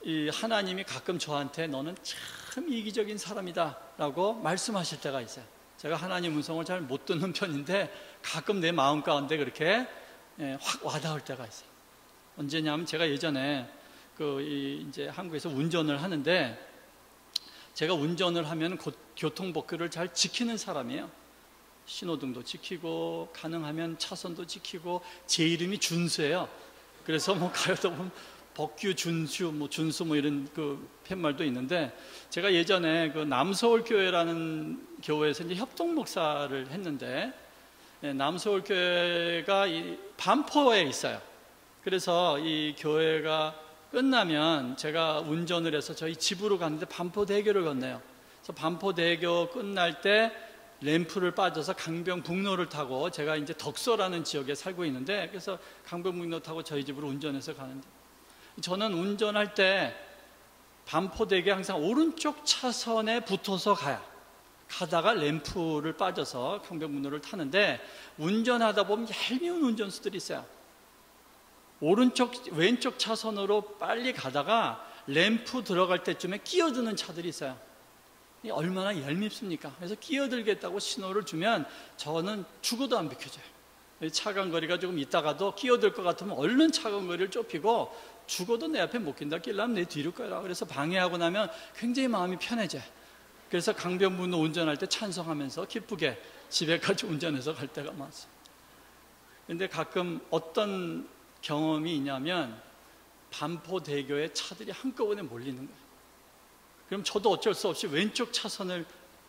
이 하나님이 가끔 저한테 너는 참 이기적인 사람이다 라고 말씀하실 때가 있어요. 제가 하나님 음성을 잘 못 듣는 편인데 가끔 내 마음 가운데 그렇게 확 와닿을 때가 있어요. 언제냐면 제가 예전에 이제 한국에서 운전을 하는데, 제가 운전을 하면 교통법규를 잘 지키는 사람이에요. 신호등도 지키고 가능하면 차선도 지키고, 제 이름이 준수예요. 그래서 가요다 보면 법규 준수, 준수 이런 팻말도 있는데, 제가 예전에 남서울 교회라는 교회에서 이제 협동 목사를 했는데, 남서울 교회가 이 반포에 있어요. 그래서 이 교회가 끝나면 제가 운전을 해서 저희 집으로 가는데 반포대교를 건너요. 그래서 반포대교 끝날 때 램프를 빠져서 강변북로를 타고, 제가 이제 덕소라는 지역에 살고 있는데, 그래서 강변북로 타고 저희 집으로 운전해서 가는데, 저는 운전할 때 반포대교 항상 오른쪽 차선에 붙어서 가다가 램프를 빠져서 강변북로를 타는데, 운전하다 보면 얄미운 운전수들이 있어요. 왼쪽 차선으로 빨리 가다가 램프 들어갈 때쯤에 끼어드는 차들이 있어요. 얼마나 얄밉습니까? 그래서 끼어들겠다고 신호를 주면 저는 죽어도 안 비켜줘요. 차간거리가 조금 있다가도 끼어들 것 같으면 얼른 차간거리를 좁히고, 죽어도 내 앞에 못 낀다, 끼려면 내 뒤로 가라. 그래서 방해하고 나면 굉장히 마음이 편해져요. 그래서 강변북로 운전할 때 찬송하면서 기쁘게 집에까지 운전해서 갈 때가 많습니다. 그런데 가끔 어떤 경험이 있냐면, 반포대교에 차들이 한꺼번에 몰리는 거예요. 그럼 저도 어쩔 수 없이 왼쪽 차선을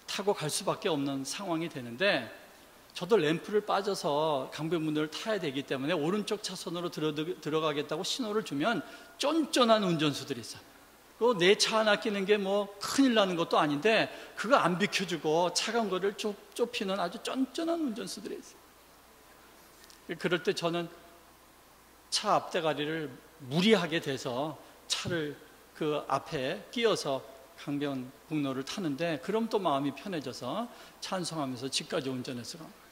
타고 갈 수밖에 없는 상황이 되는데, 저도 램프를 빠져서 강변북로를 타야 되기 때문에 오른쪽 차선으로 들어가겠다고 신호를 주면 쫀쫀한 운전수들이 있어요. 내 차 하나 끼는 게 큰일 나는 것도 아닌데 그거 안 비켜주고 차간거리를 좁히는 아주 쫀쫀한 운전수들이 있어요. 그럴 때 저는 차 앞대가리를 무리하게 돼서 차를 그 앞에 끼워서 강변북로를 타는데, 그럼 또 마음이 편해져서 찬송하면서 집까지 운전해서 갑니다.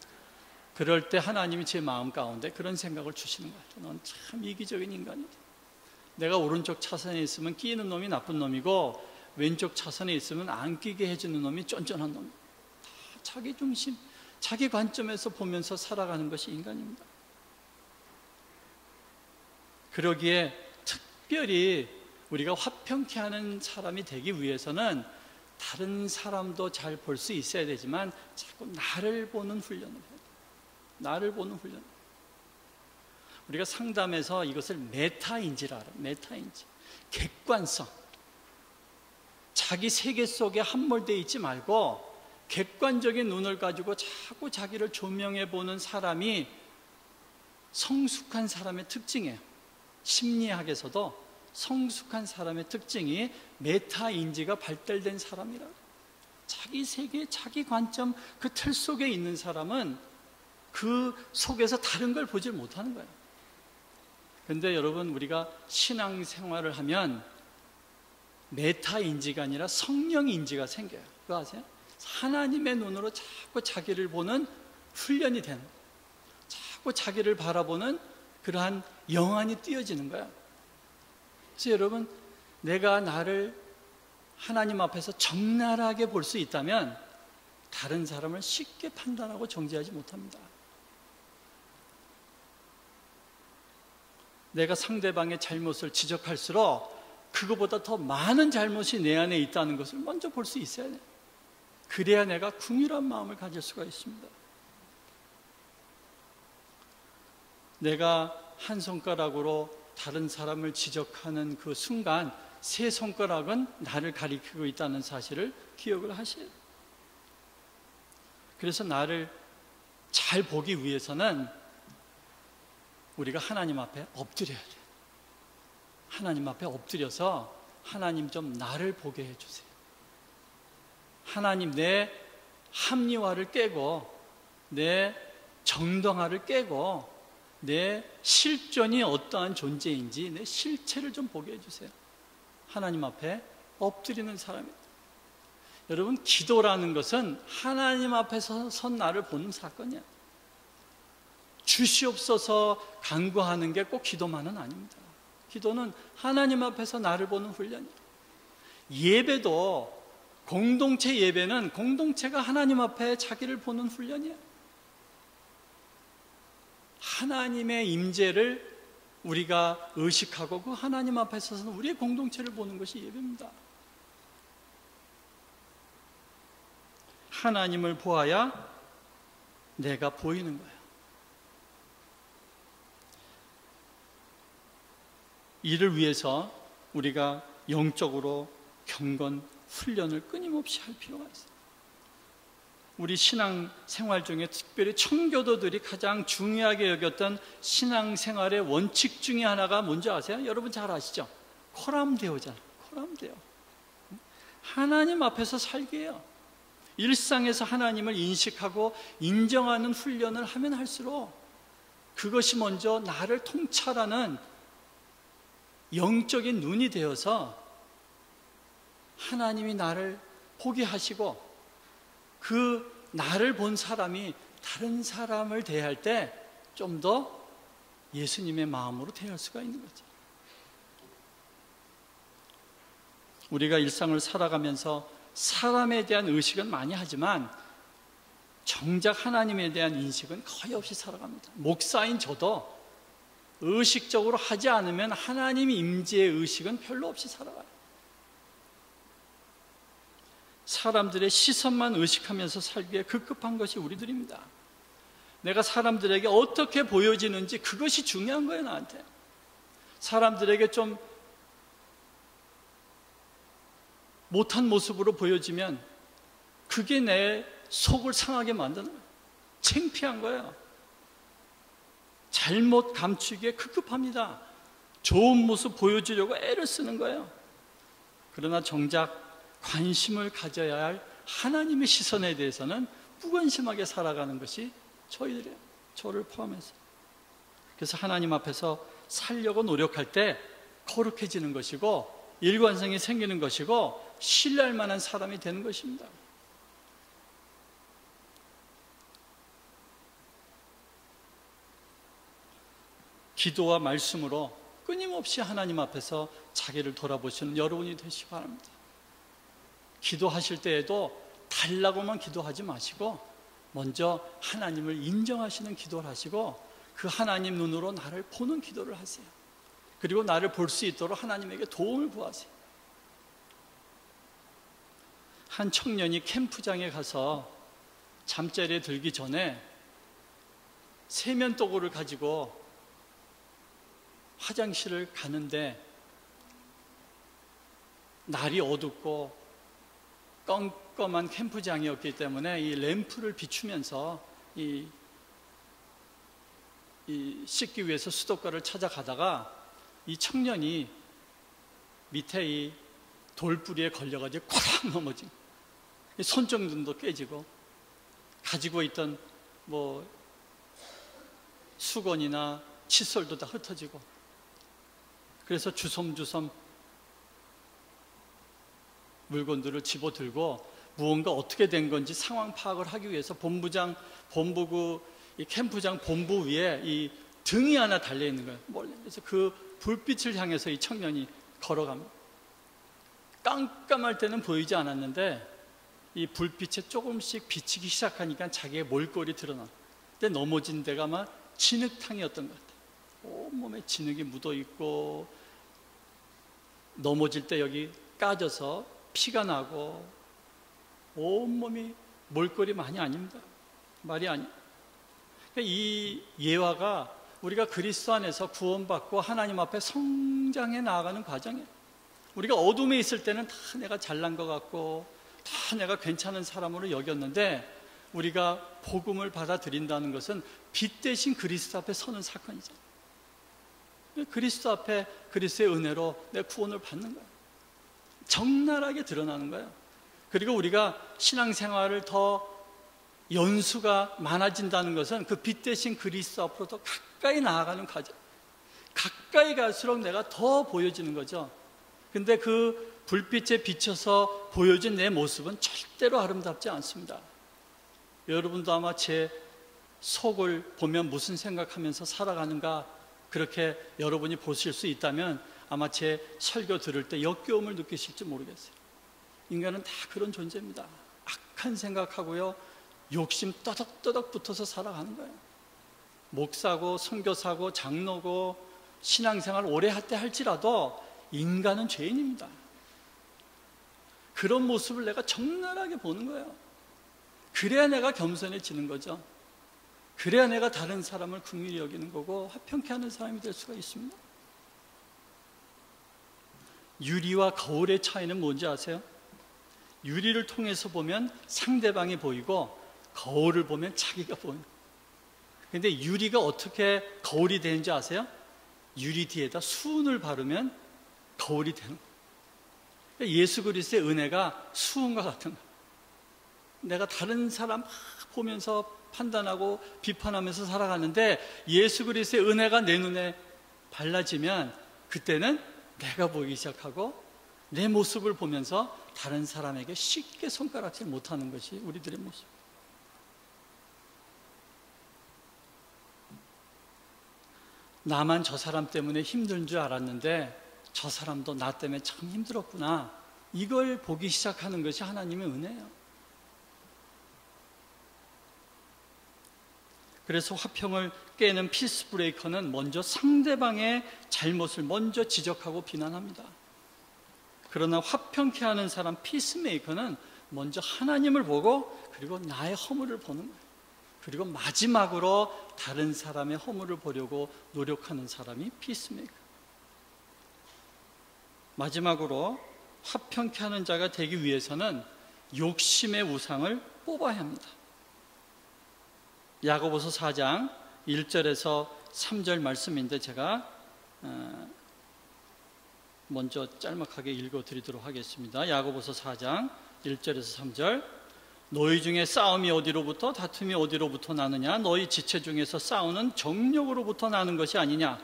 그럴 때 하나님이 제 마음 가운데 그런 생각을 주시는 거예요. 넌 참 이기적인 인간이다. 내가 오른쪽 차선에 있으면 끼는 놈이 나쁜 놈이고, 왼쪽 차선에 있으면 안 끼게 해주는 놈이 쫀쫀한 놈. 다 자기 중심, 자기 관점에서 보면서 살아가는 것이 인간입니다. 그러기에 특별히 우리가 화평케 하는 사람이 되기 위해서는 다른 사람도 잘 볼 수 있어야 되지만 자꾸 나를 보는 훈련을 해야 돼요. 나를 보는 훈련. 우리가 상담에서 이것을 메타인지라 알아요. 메타인지. 객관성. 자기 세계 속에 함몰되어 있지 말고 객관적인 눈을 가지고 자꾸 자기를 조명해 보는 사람이 성숙한 사람의 특징이에요. 심리학에서도 성숙한 사람의 특징이 메타인지가 발달된 사람이라. 자기 세계, 자기 관점, 그 틀 속에 있는 사람은 그 속에서 다른 걸 보질 못하는 거예요. 그런데 여러분, 우리가 신앙생활을 하면 메타인지가 아니라 성령인지가 생겨요. 그거 아세요? 하나님의 눈으로 자꾸 자기를 보는 훈련이 되는 거예요. 자꾸 자기를 바라보는 그러한 영안이 띄어지는 거예요. 그래서 여러분, 내가 나를 하나님 앞에서 적나라하게 볼 수 있다면 다른 사람을 쉽게 판단하고 정죄하지 못합니다. 내가 상대방의 잘못을 지적할수록 그거보다 더 많은 잘못이 내 안에 있다는 것을 먼저 볼 수 있어야 돼. 그래야 내가 긍휼한 마음을 가질 수가 있습니다. 내가 한 손가락으로 다른 사람을 지적하는 그 순간 세 손가락은 나를 가리키고 있다는 사실을 기억을 하셔야 돼요. 그래서 나를 잘 보기 위해서는 우리가 하나님 앞에 엎드려야 돼요. 하나님 앞에 엎드려서 하나님 좀 나를 보게 해주세요. 하나님 내 합리화를 깨고 내 정당화를 깨고 내 실존이 어떠한 존재인지 내 실체를 좀 보게 해주세요. 하나님 앞에 엎드리는 사람입니다. 여러분, 기도라는 것은 하나님 앞에서 선 나를 보는 사건이야. 주시옵소서 간구하는 게 꼭 기도만은 아닙니다. 기도는 하나님 앞에서 나를 보는 훈련이에요. 예배도, 공동체 예배는 공동체가 하나님 앞에 자기를 보는 훈련이에요. 하나님의 임재를 우리가 의식하고 그 하나님 앞에 서서 우리의 공동체를 보는 것이 예배입니다. 하나님을 보아야 내가 보이는 거예요. 이를 위해서 우리가 영적으로 경건 훈련을 끊임없이 할 필요가 있어요. 우리 신앙생활 중에 특별히 청교도들이 가장 중요하게 여겼던 신앙생활의 원칙 중에 하나가 뭔지 아세요? 여러분 잘 아시죠? 코람데오잖아요. 코람데오. 하나님 앞에서 살기예요. 일상에서 하나님을 인식하고 인정하는 훈련을 하면 할수록 그것이 먼저 나를 통찰하는 영적인 눈이 되어서 하나님이 나를 보게 하시고 그 나를 본 사람이 다른 사람을 대할 때 좀 더 예수님의 마음으로 대할 수가 있는 거죠. 우리가 일상을 살아가면서 사람에 대한 의식은 많이 하지만 정작 하나님에 대한 인식은 거의 없이 살아갑니다. 목사인 저도 의식적으로 하지 않으면 하나님 임재의 의식은 별로 없이 살아가요. 사람들의 시선만 의식하면서 살기에 급급한 것이 우리들입니다. 내가 사람들에게 어떻게 보여지는지 그것이 중요한 거예요, 나한테. 사람들에게 좀 못한 모습으로 보여지면 그게 내 속을 상하게 만드는 거예요. 창피한 거예요. 잘못 감추기에 급급합니다. 좋은 모습 보여주려고 애를 쓰는 거예요. 그러나 정작 관심을 가져야 할 하나님의 시선에 대해서는 무관심하게 살아가는 것이 저희들이에요. 저를 포함해서. 그래서 하나님 앞에서 살려고 노력할 때 거룩해지는 것이고 일관성이 생기는 것이고 신뢰할 만한 사람이 되는 것입니다. 기도와 말씀으로 끊임없이 하나님 앞에서 자기를 돌아보시는 여러분이 되시기 바랍니다. 기도하실 때에도 달라고만 기도하지 마시고 먼저 하나님을 인정하시는 기도를 하시고 그 하나님 눈으로 나를 보는 기도를 하세요. 그리고 나를 볼 수 있도록 하나님에게 도움을 구하세요. 한 청년이 캠프장에 가서 잠자리에 들기 전에 세면도구를 가지고 화장실을 가는데 날이 어둡고 껌껌한 캠프장이었기 때문에 이 램프를 비추면서 이 씻기 위해서 수도가를 찾아가다가 이 청년이 밑에 이 돌뿌리에 걸려가지고 콱 넘어진, 손정등도 깨지고 가지고 있던 뭐 수건이나 칫솔도 다 흩어지고, 그래서 주섬주섬 물건들을 집어들고 무언가 어떻게 된 건지 상황 파악을 하기 위해서 이 캠프장 본부 위에 이 등이 하나 달려 있는 거예요. 그래서 그 불빛을 향해서 이 청년이 걸어갑니다. 깜깜할 때는 보이지 않았는데 이 불빛에 조금씩 비치기 시작하니까 자기의 몰골이 드러나. 근데 넘어진 데가 아마 진흙탕이었던 것 같아요. 온몸에 진흙이 묻어 있고 넘어질 때 여기 까져서 피가 나고 온몸이 몰골이 아닙니다. 말이 아니에요. 이 예화가 우리가 그리스도 안에서 구원받고 하나님 앞에 성장해 나아가는 과정이에요. 우리가 어둠에 있을 때는 다 내가 잘난 것 같고 다 내가 괜찮은 사람으로 여겼는데, 우리가 복음을 받아들인다는 것은 빛 대신 그리스도 앞에 서는 사건이죠. 그리스도 앞에 그리스도의 은혜로 내 구원을 받는 거예요. 적나라하게 드러나는 거예요. 그리고 우리가 신앙생활을 더 연수가 많아진다는 것은 그 빛 대신 그리스도 앞으로 더 가까이 나아가는 과정. 가까이 갈수록 내가 더 보여지는 거죠. 근데 그 불빛에 비춰서 보여진 내 모습은 절대로 아름답지 않습니다. 여러분도 아마 제 속을 보면 무슨 생각하면서 살아가는가, 그렇게 여러분이 보실 수 있다면 아마 제 설교 들을 때 역겨움을 느끼실지 모르겠어요. 인간은 다 그런 존재입니다. 악한 생각하고요, 욕심 떠덕떠덕 붙어서 살아가는 거예요. 목사고 선교사고 장로고 신앙생활 오래 할 때 할지라도 인간은 죄인입니다. 그런 모습을 내가 적나라하게 보는 거예요. 그래야 내가 겸손해지는 거죠. 그래야 내가 다른 사람을 긍휼히 여기는 거고 화평케 하는 사람이 될 수가 있습니다. 유리와 거울의 차이는 뭔지 아세요? 유리를 통해서 보면 상대방이 보이고 거울을 보면 자기가 보이는. 근데 유리가 어떻게 거울이 되는지 아세요? 유리 뒤에다 수은을 바르면 거울이 되는 거예요. 예수 그리스도의 은혜가 수은과 같은 거예요. 내가 다른 사람 보면서 판단하고 비판하면서 살아가는데 예수 그리스도의 은혜가 내 눈에 발라지면 그때는 내가 보이기 시작하고 내 모습을 보면서 다른 사람에게 쉽게 손가락질 못하는 것이 우리들의 모습. 나만 저 사람 때문에 힘든 줄 알았는데 저 사람도 나 때문에 참 힘들었구나, 이걸 보기 시작하는 것이 하나님의 은혜예요. 그래서 화평을 깨는 피스 브레이커는 먼저 상대방의 잘못을 먼저 지적하고 비난합니다. 그러나 화평케 하는 사람 피스메이커는 먼저 하나님을 보고 그리고 나의 허물을 보는 거예요. 그리고 마지막으로 다른 사람의 허물을 보려고 노력하는 사람이 피스메이커. 마지막으로 화평케 하는 자가 되기 위해서는 욕심의 우상을 뽑아야 합니다. 야고보서 4장 1절에서 3절 말씀인데 제가 먼저 짤막하게 읽어드리도록 하겠습니다. 야고보서 4장 1절에서 3절. 너희 중에 싸움이 어디로부터 다툼이 어디로부터 나느냐? 너희 지체 중에서 싸우는 정욕으로부터 나는 것이 아니냐?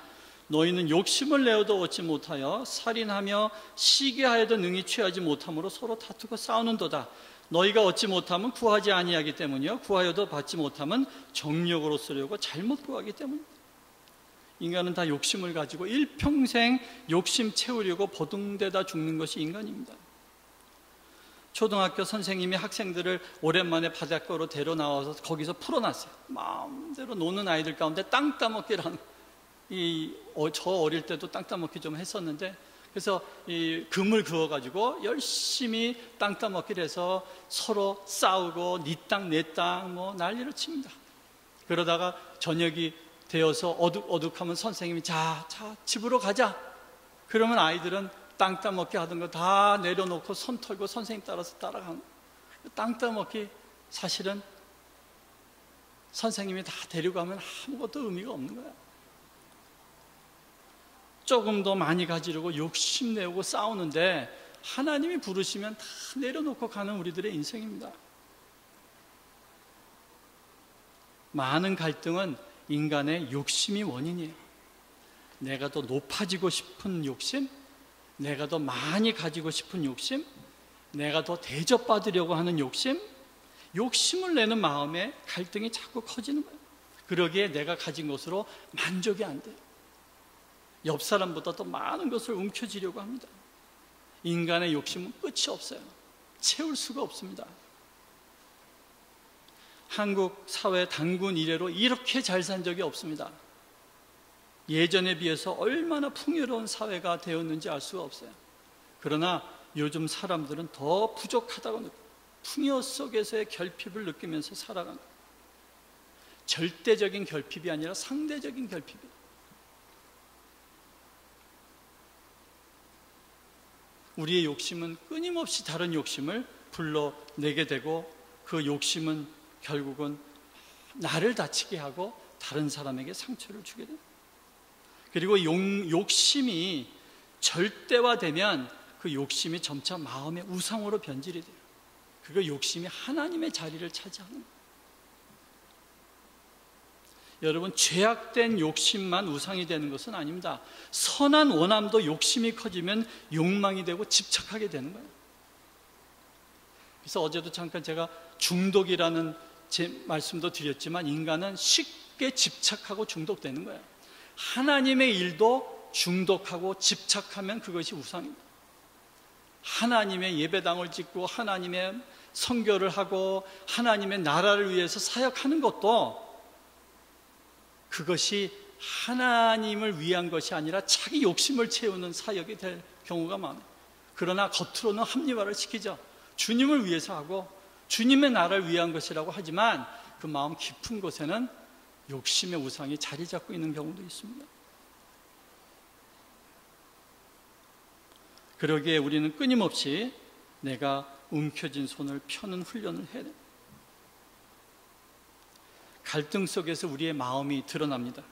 너희는 욕심을 내어도 얻지 못하여 살인하며 시기하여도 능히 취하지 못함으로 서로 다투고 싸우는도다. 너희가 얻지 못하면 구하지 아니하기 때문이요, 구하여도 받지 못하면 정욕으로 쓰려고 잘못 구하기 때문입니다. 인간은 다 욕심을 가지고 일평생 욕심 채우려고 버둥대다 죽는 것이 인간입니다. 초등학교 선생님이 학생들을 오랜만에 바닷가로 데려 나와서 거기서 풀어놨어요. 마음대로 노는 아이들 가운데 땅 따먹기라는, 저 어릴 때도 땅 따먹기 좀 했었는데, 그래서 이 금을 그어가지고 열심히 땅 따먹기를 해서 서로 싸우고 네 땅 내 땅 뭐 난리를 칩니다. 그러다가 저녁이 되어서 어둑어둑하면 선생님이 자 집으로 가자. 그러면 아이들은 땅 따먹기 하던 거 다 내려놓고 손 털고 선생님 따라서 따라가는 거예요. 땅 따먹기 사실은 선생님이 다 데려가면 아무것도 의미가 없는 거야. 조금 더 많이 가지려고 욕심내고 싸우는데 하나님이 부르시면 다 내려놓고 가는 우리들의 인생입니다. 많은 갈등은 인간의 욕심이 원인이에요. 내가 더 높아지고 싶은 욕심, 내가 더 많이 가지고 싶은 욕심, 내가 더 대접받으려고 하는 욕심, 욕심을 내는 마음에 갈등이 자꾸 커지는 거예요. 그러기에 내가 가진 것으로 만족이 안 돼요. 옆 사람보다 더 많은 것을 움켜쥐려고 합니다. 인간의 욕심은 끝이 없어요. 채울 수가 없습니다. 한국 사회 단군 이래로 이렇게 잘 산 적이 없습니다. 예전에 비해서 얼마나 풍요로운 사회가 되었는지 알 수가 없어요. 그러나 요즘 사람들은 더 부족하다고 느껴요. 풍요 속에서의 결핍을 느끼면서 살아가는 거예요. 절대적인 결핍이 아니라 상대적인 결핍이에요. 우리의 욕심은 끊임없이 다른 욕심을 불러내게 되고, 그 욕심은 결국은 나를 다치게 하고 다른 사람에게 상처를 주게 됩니다. 그리고 욕심이 절대화되면 그 욕심이 점차 마음의 우상으로 변질이 돼요. 그 욕심이 하나님의 자리를 차지하는 거예요. 여러분, 죄악된 욕심만 우상이 되는 것은 아닙니다. 선한 원함도 욕심이 커지면 욕망이 되고 집착하게 되는 거예요. 그래서 어제도 잠깐 제가 중독이라는 제 말씀도 드렸지만, 인간은 쉽게 집착하고 중독되는 거예요. 하나님의 일도 중독하고 집착하면 그것이 우상입니다. 하나님의 예배당을 짓고 하나님의 선교를 하고 하나님의 나라를 위해서 사역하는 것도 그것이 하나님을 위한 것이 아니라 자기 욕심을 채우는 사역이 될 경우가 많아요. 그러나 겉으로는 합리화를 시키죠. 주님을 위해서 하고 주님의 나라를 위한 것이라고 하지만 그 마음 깊은 곳에는 욕심의 우상이 자리 잡고 있는 경우도 있습니다. 그러기에 우리는 끊임없이 내가 움켜쥔 손을 펴는 훈련을 해야 됩니다. 갈등 속에서 우리의 마음이 드러납니다.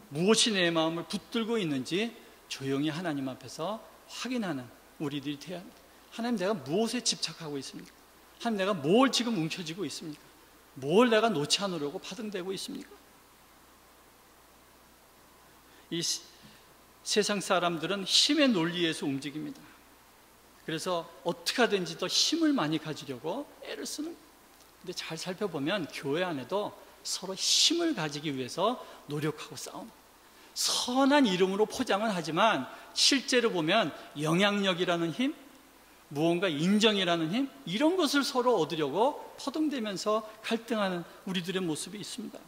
무엇이 내 마음을 붙들고 있는지 조용히 하나님 앞에서 확인하는 우리들이 되어야 합니다. 하나님, 내가 무엇에 집착하고 있습니까? 하나님, 내가 뭘 지금 움켜쥐고 있습니까? 뭘 내가 놓지 않으려고 파등되고 있습니까? 이 세상 사람들은 힘의 논리에서 움직입니다. 그래서 어떻게 하든지 더 힘을 많이 가지려고 애를 쓰는 거예요. 근데 잘 살펴보면 교회 안에도 서로 힘을 가지기 위해서 노력하고 싸웁니다. 선한 이름으로 포장은 하지만 실제로 보면 영향력이라는 힘, 무언가 인정이라는 힘, 이런 것을 서로 얻으려고 퍼동대면서 갈등하는 우리들의 모습이 있습니다.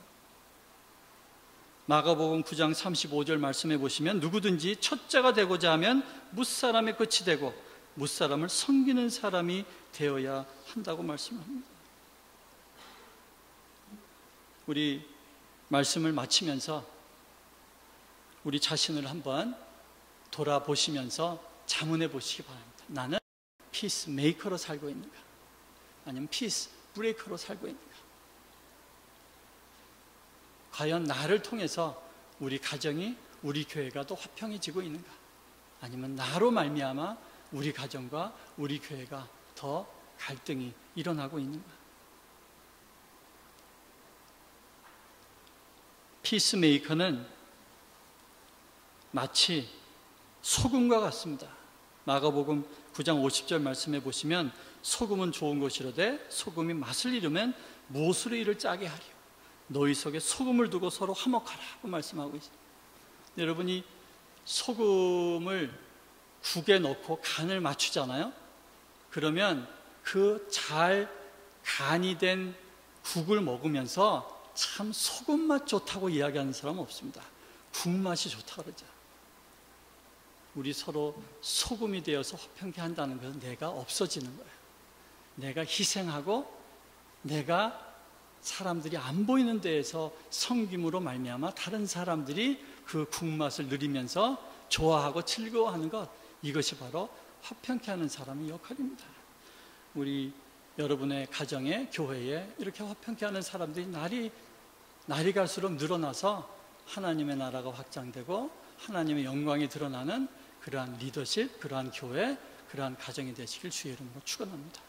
마가복음 9장 35절 말씀해 보시면, 누구든지 첫째가 되고자 하면 뭇사람의 끝이 되고 뭇사람을 섬기는 사람이 되어야 한다고 말씀합니다. 우리 말씀을 마치면서 우리 자신을 한번 돌아보시면서 자문해 보시기 바랍니다. 나는 피스 메이커로 살고 있는가? 아니면 피스 브레이커로 살고 있는가? 과연 나를 통해서 우리 가정이, 우리 교회가 더 화평해지고 있는가? 아니면 나로 말미암아 우리 가정과 우리 교회가 더 갈등이 일어나고 있는가? 피스메이커는 마치 소금과 같습니다. 마가복음 9장 50절 말씀해 보시면, 소금은 좋은 것이로되 소금이 맛을 잃으면 무엇으로 이를 짜게 하리요? 너희 속에 소금을 두고 서로 화목하라고 말씀하고 있습니다. 여러분이 소금을 국에 넣고 간을 맞추잖아요. 그러면 그 잘 간이 된 국을 먹으면서 참 소금맛 좋다고 이야기하는 사람은 없습니다. 국맛이 좋다고 그러죠. 우리 서로 소금이 되어서 화평케 한다는 것은 내가 없어지는 거예요. 내가 희생하고 내가 사람들이 안 보이는 데에서 섬김으로 말미암아 다른 사람들이 그 국맛을 누리면서 좋아하고 즐거워하는 것, 이것이 바로 화평케 하는 사람의 역할입니다. 우리 여러분의 가정에, 교회에 이렇게 화평케 하는 사람들이 날이 갈수록 늘어나서 하나님의 나라가 확장되고 하나님의 영광이 드러나는 그러한 리더십, 그러한 교회, 그러한 가정이 되시길 주의 이름으로 축원합니다.